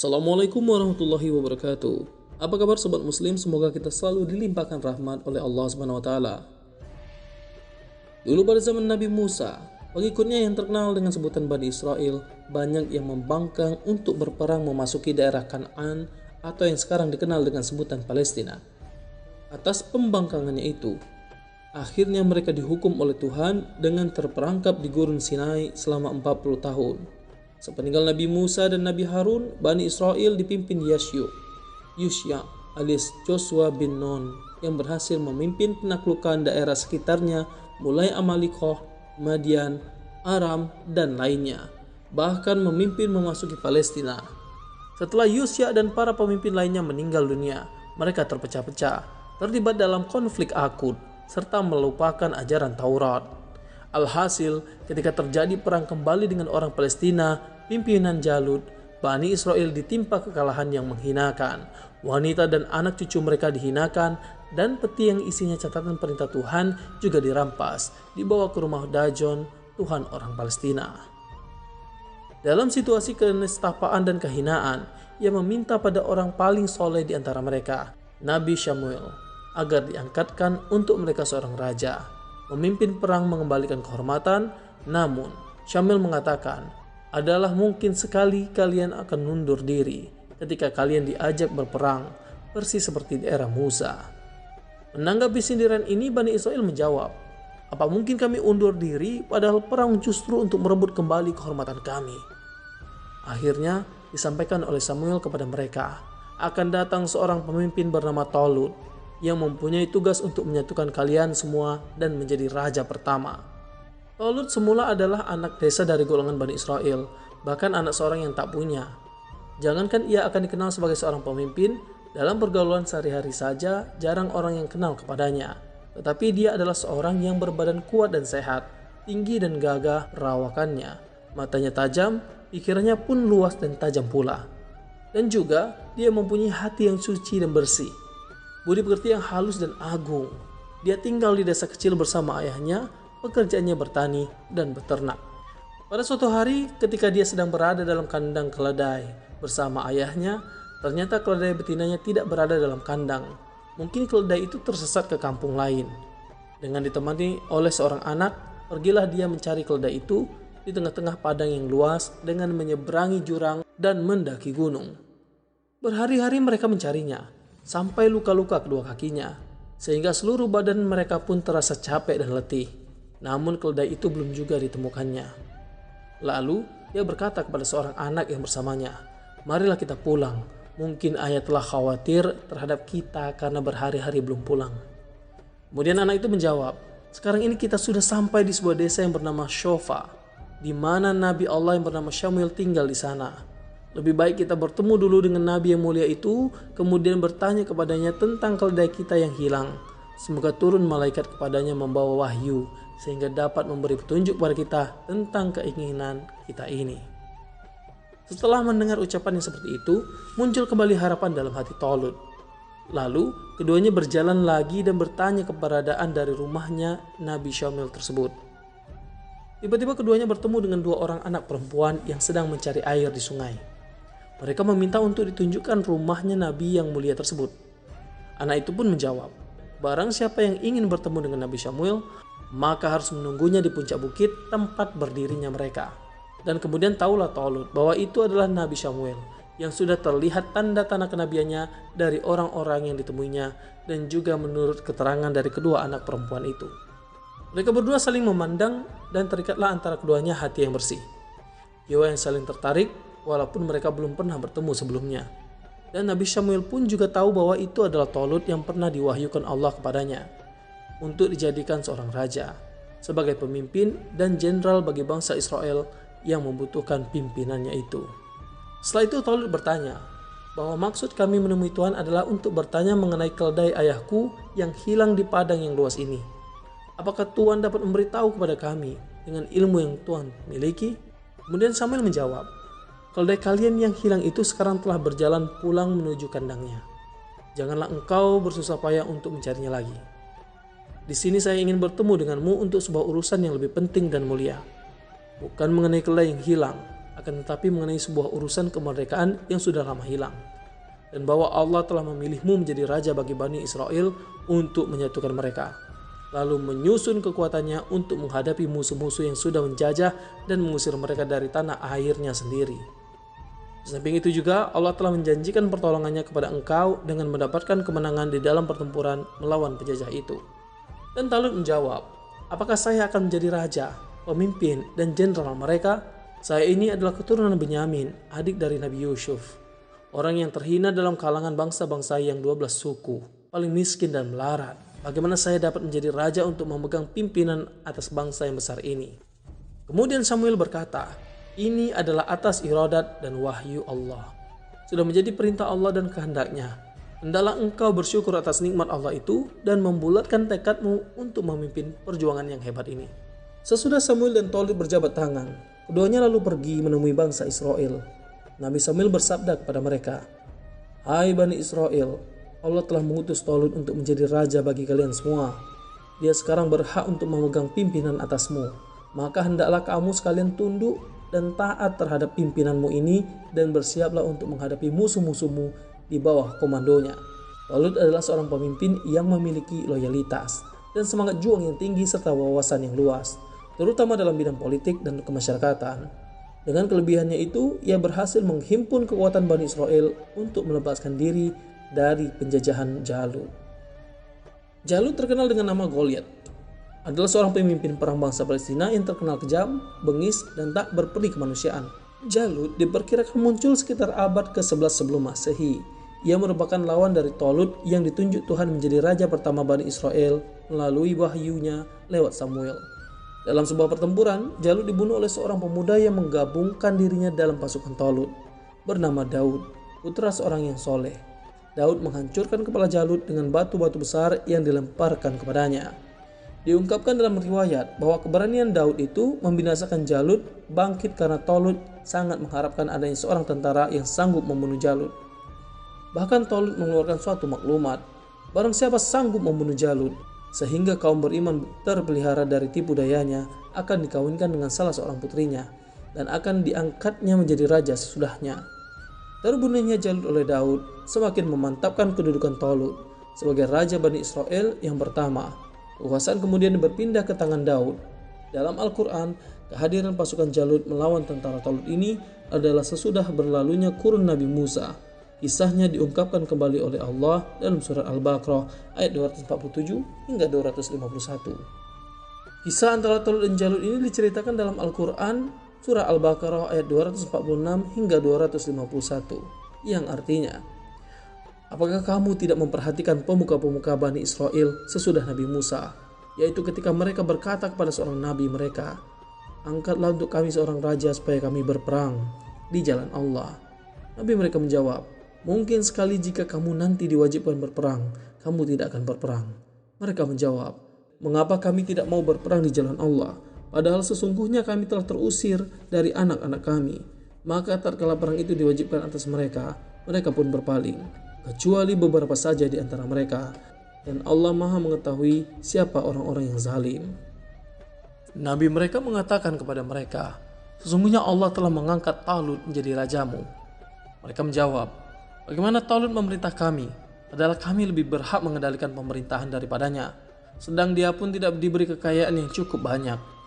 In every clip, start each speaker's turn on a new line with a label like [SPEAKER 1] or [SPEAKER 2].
[SPEAKER 1] Assalamualaikum warahmatullahi wabarakatuh. Apa kabar sobat muslim? Semoga kita selalu dilimpahkan rahmat oleh Allah Subhanahu wa taala. Dulu pada zaman Nabi Musa, pengikutnya yang terkenal dengan sebutan Bani Israel banyak yang membangkang untuk berperang memasuki daerah Kanaan atau yang sekarang dikenal dengan sebutan Palestina. Atas pembangkangannya itu, akhirnya mereka dihukum oleh Tuhan dengan terperangkap di Gurun Sinai selama 40 tahun. Sepeninggal Nabi Musa dan Nabi Harun, Bani Israel dipimpin Yusya alias Joshua bin Nun yang berhasil memimpin penaklukan daerah sekitarnya mulai Amalikoh, Madian, Aram, dan lainnya. Bahkan memimpin memasuki Palestina. Setelah Yusya dan para pemimpin lainnya meninggal dunia, mereka terpecah-pecah, terlibat dalam konflik akut, serta melupakan ajaran Taurat. Alhasil, ketika terjadi perang kembali dengan orang Palestina, pimpinan Jalut, Bani Israel ditimpa kekalahan yang menghinakan. Wanita dan anak cucu mereka dihinakan, dan peti yang isinya catatan perintah Tuhan juga dirampas, dibawa ke rumah Dagon, Tuhan orang Palestina. Dalam situasi kenistapaan dan kehinaan, ia meminta pada orang paling soleh di antara mereka, Nabi Syamuel, agar diangkatkan untuk mereka seorang raja, memimpin perang mengembalikan kehormatan. Namun Syamuel mengatakan, adalah mungkin sekali kalian akan mundur diri ketika kalian diajak berperang, persis seperti di era Musa. Menanggapi sindiran ini, Bani Israel menjawab, apa mungkin kami undur diri padahal perang justru untuk merebut kembali kehormatan kami. Akhirnya disampaikan oleh Samuel kepada mereka, akan datang seorang pemimpin bernama Tolut yang mempunyai tugas untuk menyatukan kalian semua dan menjadi raja pertama. Tolut semula adalah anak desa dari golongan Bani Israel, bahkan anak seorang yang tak punya. Jangankan ia akan dikenal sebagai seorang pemimpin, dalam pergaulan sehari-hari saja jarang orang yang kenal kepadanya. Tetapi dia adalah seorang yang berbadan kuat dan sehat, tinggi dan gagah perawakannya, matanya tajam, pikirannya pun luas dan tajam pula. Dan juga dia mempunyai hati yang suci dan bersih, budi pekerti yang halus dan agung. Dia tinggal di desa kecil bersama ayahnya, pekerjaannya bertani dan beternak. Pada suatu hari ketika dia sedang berada dalam kandang keledai bersama ayahnya, ternyata keledai betinanya tidak berada dalam kandang. Mungkin keledai itu tersesat ke kampung lain. Dengan ditemani oleh seorang anak, pergilah dia mencari keledai itu di tengah-tengah padang yang luas dengan menyeberangi jurang dan mendaki gunung. Berhari-hari mereka mencarinya, sampai luka-luka kedua kakinya, sehingga seluruh badan mereka pun terasa capek dan letih. Namun keledai itu belum juga ditemukannya. Lalu dia berkata kepada seorang anak yang bersamanya, marilah kita pulang, mungkin ayah telah khawatir terhadap kita karena berhari-hari belum pulang. Kemudian anak itu menjawab, sekarang ini kita sudah sampai di sebuah desa yang bernama Shofa, di mana Nabi Allah yang bernama Syamuel tinggal di sana. Lebih baik kita bertemu dulu dengan Nabi yang mulia itu, kemudian bertanya kepadanya tentang keledai kita yang hilang. Semoga turun malaikat kepadanya membawa wahyu, sehingga dapat memberi petunjuk kepada kita tentang keinginan kita ini. Setelah mendengar ucapan yang seperti itu, muncul kembali harapan dalam hati Tolut. Lalu keduanya berjalan lagi dan bertanya keberadaan dari rumahnya Nabi Syamuel tersebut. Tiba-tiba keduanya bertemu dengan dua orang anak perempuan yang sedang mencari air di sungai. Mereka meminta untuk ditunjukkan rumahnya Nabi yang mulia tersebut. Anak itu pun menjawab, barang siapa yang ingin bertemu dengan Nabi Syamuel, maka harus menunggunya di puncak bukit tempat berdirinya mereka. Dan kemudian tahulah Tolut bahwa itu adalah Nabi Syamuel yang sudah terlihat tanda-tanda kenabiannya dari orang-orang yang ditemuinya dan juga menurut keterangan dari kedua anak perempuan itu. Mereka berdua saling memandang dan terikatlah antara keduanya hati yang bersih, jiwa yang saling tertarik, walaupun mereka belum pernah bertemu sebelumnya. Dan Nabi Syamuel pun juga tahu bahwa itu adalah Tolut yang pernah diwahyukan Allah kepadanya untuk dijadikan seorang raja, sebagai pemimpin dan jenderal bagi bangsa Israel yang membutuhkan pimpinannya itu. Setelah itu Tolut bertanya bahwa maksud kami menemui Tuhan adalah untuk bertanya mengenai keledai ayahku yang hilang di padang yang luas ini. Apakah Tuhan dapat memberitahu kepada kami dengan ilmu yang Tuhan miliki? Kemudian Samuel menjawab, keledai kalian yang hilang itu sekarang telah berjalan pulang menuju kandangnya. Janganlah engkau bersusah payah untuk mencarinya lagi. Di sini saya ingin bertemu denganmu untuk sebuah urusan yang lebih penting dan mulia. Bukan mengenai keledai yang hilang, akan tetapi mengenai sebuah urusan kemerdekaan yang sudah lama hilang. Dan bahwa Allah telah memilihmu menjadi raja bagi Bani Israel untuk menyatukan mereka, lalu menyusun kekuatannya untuk menghadapi musuh-musuh yang sudah menjajah dan mengusir mereka dari tanah airnya sendiri. Di samping itu juga Allah telah menjanjikan pertolongannya kepada engkau dengan mendapatkan kemenangan di dalam pertempuran melawan penjajah itu. Dan Talut menjawab, apakah saya akan menjadi raja, pemimpin, dan jenderal mereka? Saya ini adalah keturunan Benyamin, adik dari Nabi Yusuf, orang yang terhina dalam kalangan bangsa-bangsa yang 12 suku, paling miskin dan melarat. Bagaimana saya dapat menjadi raja untuk memegang pimpinan atas bangsa yang besar ini? Kemudian Samuel berkata, ini adalah atas iradat dan wahyu Allah. Sudah menjadi perintah Allah dan kehendaknya. Hendaklah engkau bersyukur atas nikmat Allah itu dan membulatkan tekadmu untuk memimpin perjuangan yang hebat ini. Sesudah Samuel dan Talut berjabat tangan, keduanya lalu pergi menemui bangsa Israel. Nabi Samuel bersabda kepada mereka, hai Bani Israel, Allah telah mengutus Talut untuk menjadi raja bagi kalian semua. Dia sekarang berhak untuk memegang pimpinan atasmu. Maka hendaklah kamu sekalian tunduk dan taat terhadap pimpinanmu ini dan bersiaplah untuk menghadapi musuh-musuhmu di bawah komandonya. Talut adalah seorang pemimpin yang memiliki loyalitas dan semangat juang yang tinggi serta wawasan yang luas, terutama dalam bidang politik dan kemasyarakatan. Dengan kelebihannya itu, ia berhasil menghimpun kekuatan Bani Israel untuk melepaskan diri dari penjajahan Jalut. Jalut terkenal dengan nama Goliat, adalah seorang pemimpin perang bangsa Palestina yang terkenal kejam, bengis, dan tak berperi kemanusiaan. Jalut diperkirakan muncul sekitar abad ke-11 sebelum Masehi. Ia merupakan lawan dari Talut yang ditunjuk Tuhan menjadi raja pertama Bani Israel melalui wahyunya lewat Samuel. Dalam sebuah pertempuran, Jalut dibunuh oleh seorang pemuda yang menggabungkan dirinya dalam pasukan Talut, bernama Daud, putra seorang yang soleh. Daud menghancurkan kepala Jalut dengan batu-batu besar yang dilemparkan kepadanya. Diungkapkan dalam riwayat bahwa keberanian Daud itu membinasakan Jalut bangkit karena Talut sangat mengharapkan adanya seorang tentara yang sanggup membunuh Jalut. Bahkan Talut mengeluarkan suatu maklumat, barang siapa sanggup membunuh Jalut, sehingga kaum beriman terpelihara dari tipu dayanya, akan dikawinkan dengan salah seorang putrinya dan akan diangkatnya menjadi raja sesudahnya. Terbunuhnya Jalut oleh Daud semakin memantapkan kedudukan Talut sebagai raja Bani Israel yang pertama. Kekuasaan kemudian berpindah ke tangan Daud. Dalam Al-Quran, kehadiran pasukan Jalut melawan tentara Talut ini adalah sesudah berlalunya kurun Nabi Musa. Kisahnya diungkapkan kembali oleh Allah dalam surat Al-Baqarah ayat 247 hingga 251. Kisah antara Talut dan Jalut ini diceritakan dalam Al-Quran surah Al-Baqarah ayat 246 hingga 251, yang artinya, apakah kamu tidak memperhatikan pemuka-pemuka Bani Israel sesudah Nabi Musa, yaitu ketika mereka berkata kepada seorang nabi mereka, angkatlah untuk kami seorang raja supaya kami berperang di jalan Allah. Nabi mereka menjawab, mungkin sekali jika kamu nanti diwajibkan berperang, kamu tidak akan berperang. Mereka menjawab, mengapa kami tidak mau berperang di jalan Allah? Padahal sesungguhnya kami telah terusir dari anak-anak kami. Maka tatkala perang itu diwajibkan atas mereka, mereka pun berpaling, kecuali beberapa saja di antara mereka. Dan Allah Maha mengetahui siapa orang-orang yang zalim. Nabi mereka mengatakan kepada mereka, sesungguhnya Allah telah mengangkat Talut menjadi rajamu. Mereka menjawab, bagaimana Talut memerintah kami? Padahal kami lebih berhak mengendalikan pemerintahan daripadanya, sedang dia pun tidak diberi kekayaan yang cukup banyak.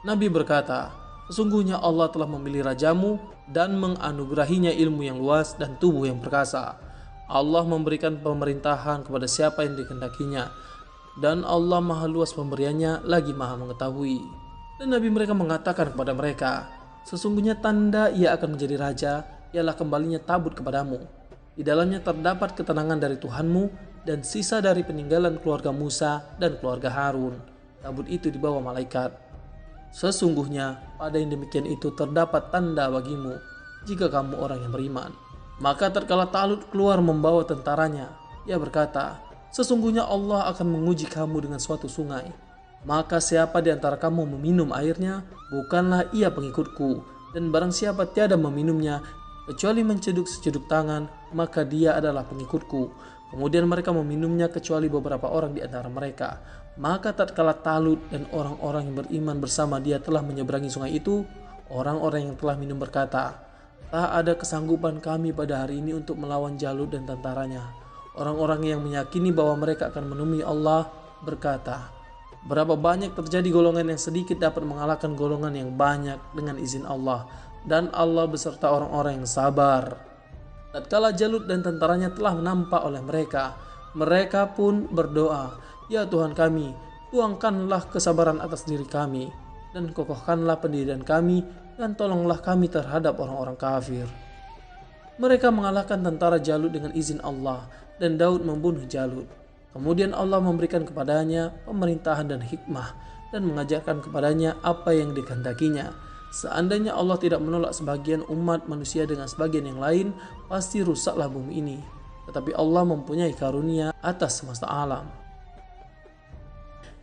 [SPEAKER 1] Nabi berkata, sesungguhnya Allah telah memilih rajamu dan menganugerahinya ilmu yang luas dan tubuh yang perkasa. Allah memberikan pemerintahan kepada siapa yang dikehendakinya, dan Allah maha luas pemberiannya lagi maha mengetahui. Dan Nabi mereka mengatakan kepada mereka, sesungguhnya tanda ia akan menjadi raja ialah kembalinya tabut kepadamu. Di dalamnya terdapat ketenangan dari Tuhanmu dan sisa dari peninggalan keluarga Musa dan keluarga Harun. Tabut itu dibawa malaikat. Sesungguhnya pada yang demikian itu terdapat tanda bagimu jika kamu orang yang beriman. Maka tatkala Talut keluar membawa tentaranya, ia berkata, sesungguhnya Allah akan menguji kamu dengan suatu sungai. Maka siapa di antara kamu meminum airnya, bukanlah ia pengikutku. Dan barang siapa tiada meminumnya, kecuali menceduk seceduk tangan, maka dia adalah pengikutku. Kemudian mereka meminumnya kecuali beberapa orang di antara mereka. Maka tatkala Talut dan orang-orang yang beriman bersama dia telah menyeberangi sungai itu, Orang-orang yang telah minum berkata, "Tak ada kesanggupan kami pada hari ini untuk melawan Jalut dan tentaranya." Orang-orang yang meyakini bahwa mereka akan menemui Allah berkata, "Berapa banyak terjadi golongan yang sedikit dapat mengalahkan golongan yang banyak dengan izin Allah, dan Allah beserta orang-orang yang sabar." Tatkala Jalut dan tentaranya telah menampak oleh mereka, mereka pun berdoa, "Ya Tuhan kami, tuangkanlah kesabaran atas diri kami, dan kokohkanlah pendirian kami, dan tolonglah kami terhadap orang-orang kafir." Mereka mengalahkan tentara Jalut dengan izin Allah, dan Daud membunuh Jalut. Kemudian Allah memberikan kepadanya pemerintahan dan hikmah, dan mengajarkan kepadanya apa yang dikehendakinya. Seandainya Allah tidak menolak sebagian umat manusia dengan sebagian yang lain, pasti rusaklah bumi ini. Tetapi Allah mempunyai karunia atas semesta alam.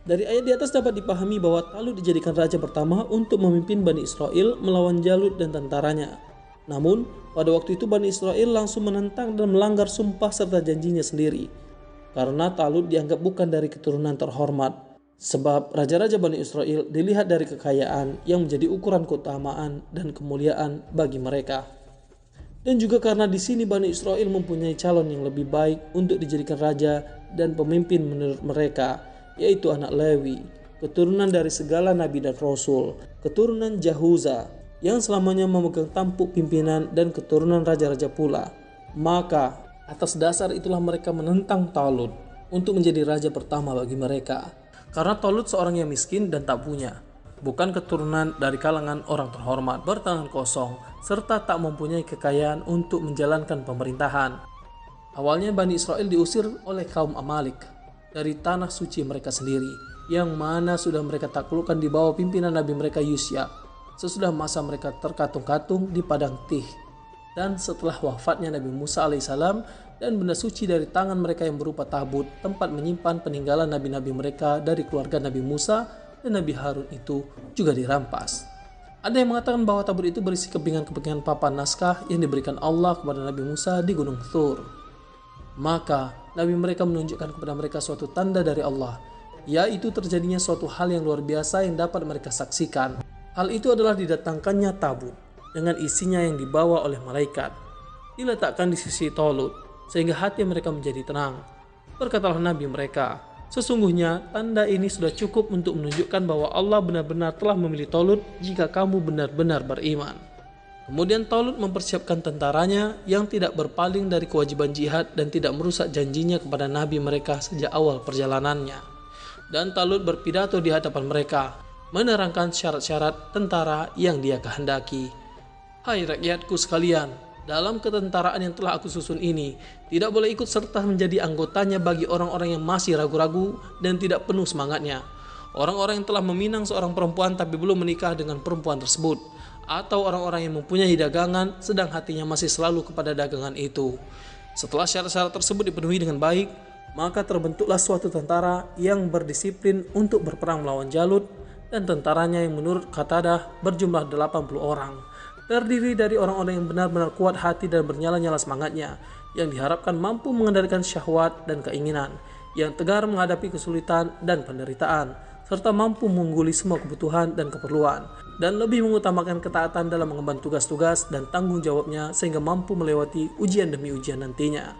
[SPEAKER 1] Dari ayat di atas dapat dipahami bahwa Talut dijadikan raja pertama untuk memimpin Bani Israel melawan Jalut dan tentaranya. Namun, pada waktu itu Bani Israel langsung menentang dan melanggar sumpah serta janjinya sendiri. Karena Talut dianggap bukan dari keturunan terhormat. Sebab raja-raja Bani Israel dilihat dari kekayaan yang menjadi ukuran keutamaan dan kemuliaan bagi mereka. Dan juga karena di sini Bani Israel mempunyai calon yang lebih baik untuk dijadikan raja dan pemimpin menurut mereka, yaitu anak Lewi, keturunan dari segala nabi dan rasul, keturunan Yahuza yang selamanya memegang tampuk pimpinan, dan keturunan raja-raja pula. Maka atas dasar itulah mereka menentang Talut untuk menjadi raja pertama bagi mereka. Karena Talut seorang yang miskin dan tak punya, bukan keturunan dari kalangan orang terhormat, bertangan kosong, serta tak mempunyai kekayaan untuk menjalankan pemerintahan. Awalnya Bani Israel diusir oleh kaum Amalek dari tanah suci mereka sendiri, yang mana sudah mereka taklukkan di bawah pimpinan Nabi mereka Yusya, sesudah masa mereka terkatung-katung di padang Tih. Dan setelah wafatnya Nabi Musa alaihissalam, dan benda suci dari tangan mereka yang berupa tabut, tempat menyimpan peninggalan nabi-nabi mereka dari keluarga Nabi Musa dan Nabi Harun itu juga dirampas. Ada yang mengatakan bahwa tabut itu berisi kepingan-kepingan papan naskah yang diberikan Allah kepada Nabi Musa di Gunung Thur. Maka Nabi mereka menunjukkan kepada mereka suatu tanda dari Allah, yaitu terjadinya suatu hal yang luar biasa yang dapat mereka saksikan. Hal itu adalah didatangkannya tabut dengan isinya yang dibawa oleh malaikat, diletakkan di sisi Talut, sehingga hati mereka menjadi tenang. Berkatalah Nabi mereka, "Sesungguhnya tanda ini sudah cukup untuk menunjukkan bahwa Allah benar-benar telah memilih Talut jika kamu benar-benar beriman." Kemudian Talut mempersiapkan tentaranya yang tidak berpaling dari kewajiban jihad dan tidak merusak janjinya kepada Nabi mereka sejak awal perjalanannya. Dan Talut berpidato di hadapan mereka, menerangkan syarat-syarat tentara yang dia kehendaki. "Hai rakyatku sekalian, dalam ketentaraan yang telah aku susun ini, tidak boleh ikut serta menjadi anggotanya bagi orang-orang yang masih ragu-ragu dan tidak penuh semangatnya. Orang-orang yang telah meminang seorang perempuan tapi belum menikah dengan perempuan tersebut, atau orang-orang yang mempunyai dagangan sedang hatinya masih selalu kepada dagangan itu." Setelah syarat-syarat tersebut dipenuhi dengan baik, maka terbentuklah suatu tentara yang berdisiplin untuk berperang melawan Jalut, dan tentaranya yang menurut Qatadah berjumlah 80 orang. Terdiri dari orang-orang yang benar-benar kuat hati dan bernyala-nyala semangatnya, yang diharapkan mampu mengendalikan syahwat dan keinginan, yang tegar menghadapi kesulitan dan penderitaan, serta mampu mengungguli semua kebutuhan dan keperluan, dan lebih mengutamakan ketaatan dalam mengemban tugas-tugas dan tanggung jawabnya sehingga mampu melewati ujian demi ujian nantinya.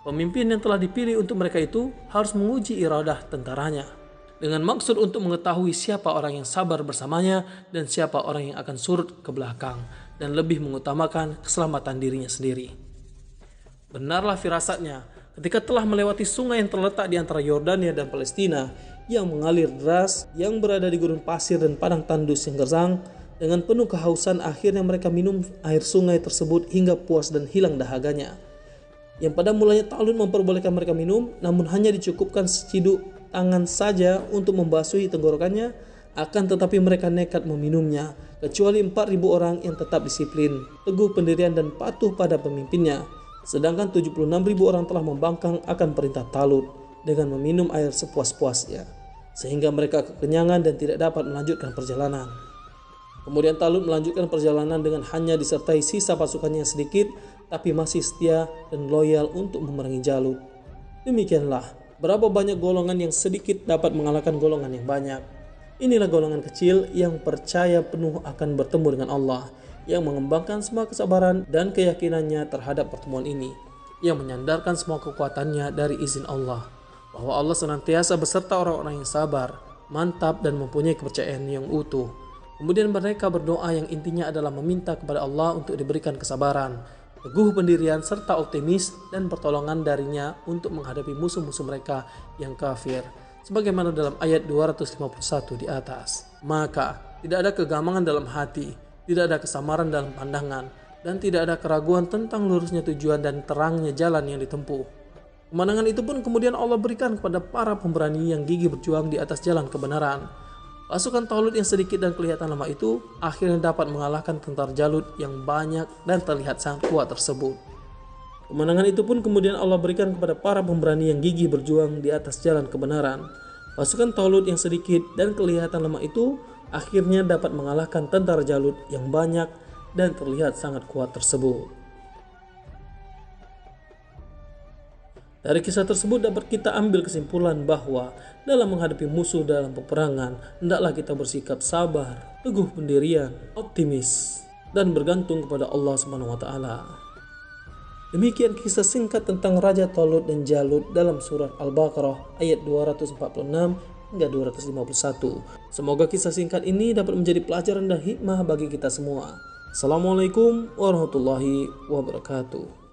[SPEAKER 1] Pemimpin yang telah dipilih untuk mereka itu harus menguji iradah tentaranya, dengan maksud untuk mengetahui siapa orang yang sabar bersamanya dan siapa orang yang akan surut ke belakang, dan lebih mengutamakan keselamatan dirinya sendiri. Benarlah firasatnya ketika telah melewati sungai yang terletak di antara Yordania dan Palestina, yang mengalir deras, yang berada di gurun pasir dan padang tandus yang gersang. Dengan penuh kehausan, akhirnya mereka minum air sungai tersebut hingga puas dan hilang dahaganya. Yang pada mulanya Talut memperbolehkan mereka minum, namun hanya dicukupkan seciduk tangan saja untuk membasuhi tenggorokannya, akan tetapi mereka nekat meminumnya, kecuali 4.000 orang yang tetap disiplin, teguh pendirian dan patuh pada pemimpinnya. Sedangkan 76.000 orang telah membangkang akan perintah Talut dengan meminum air sepuas-puasnya, sehingga mereka kekenyangan dan tidak dapat melanjutkan perjalanan. Kemudian Talut melanjutkan perjalanan dengan hanya disertai sisa pasukannya yang sedikit, tapi masih setia dan loyal untuk memerangi Jalut. Demikianlah berapa banyak golongan yang sedikit dapat mengalahkan golongan yang banyak. Inilah golongan kecil yang percaya penuh akan bertemu dengan Allah, yang mengembangkan semua kesabaran dan keyakinannya terhadap pertemuan ini, yang menyandarkan semua kekuatannya dari izin Allah, bahwa Allah senantiasa beserta orang-orang yang sabar, mantap dan mempunyai kepercayaan yang utuh. Kemudian mereka berdoa yang intinya adalah meminta kepada Allah untuk diberikan kesabaran, teguh pendirian serta optimis dan pertolongan darinya untuk menghadapi musuh-musuh mereka yang kafir, sebagaimana dalam ayat 251 di atas. Maka tidak ada kegamangan dalam hati, tidak ada kesamaran dalam pandangan, dan tidak ada keraguan tentang lurusnya tujuan dan terangnya jalan yang ditempuh. Kemenangan itu pun kemudian Allah berikan kepada para pemberani yang gigih berjuang di atas jalan kebenaran. Pasukan Talut yang sedikit dan kelihatan lemah itu akhirnya dapat mengalahkan tentara Jalut yang banyak dan terlihat sangat kuat tersebut. Kemenangan itu pun kemudian Allah berikan kepada para pemberani yang gigih berjuang di atas jalan kebenaran. Pasukan Talut yang sedikit dan kelihatan lemah itu akhirnya dapat mengalahkan tentara Jalut yang banyak dan terlihat sangat kuat tersebut. Dari kisah tersebut dapat kita ambil kesimpulan bahwa dalam menghadapi musuh dalam peperangan, hendaklah kita bersikap sabar, teguh pendirian, optimis, dan bergantung kepada Allah Subhanahu wa taala. Demikian kisah singkat tentang Raja Talut dan Jalut dalam surat Al-Baqarah ayat 246 hingga 251. Semoga kisah singkat ini dapat menjadi pelajaran dan hikmah bagi kita semua. Assalamualaikum warahmatullahi wabarakatuh.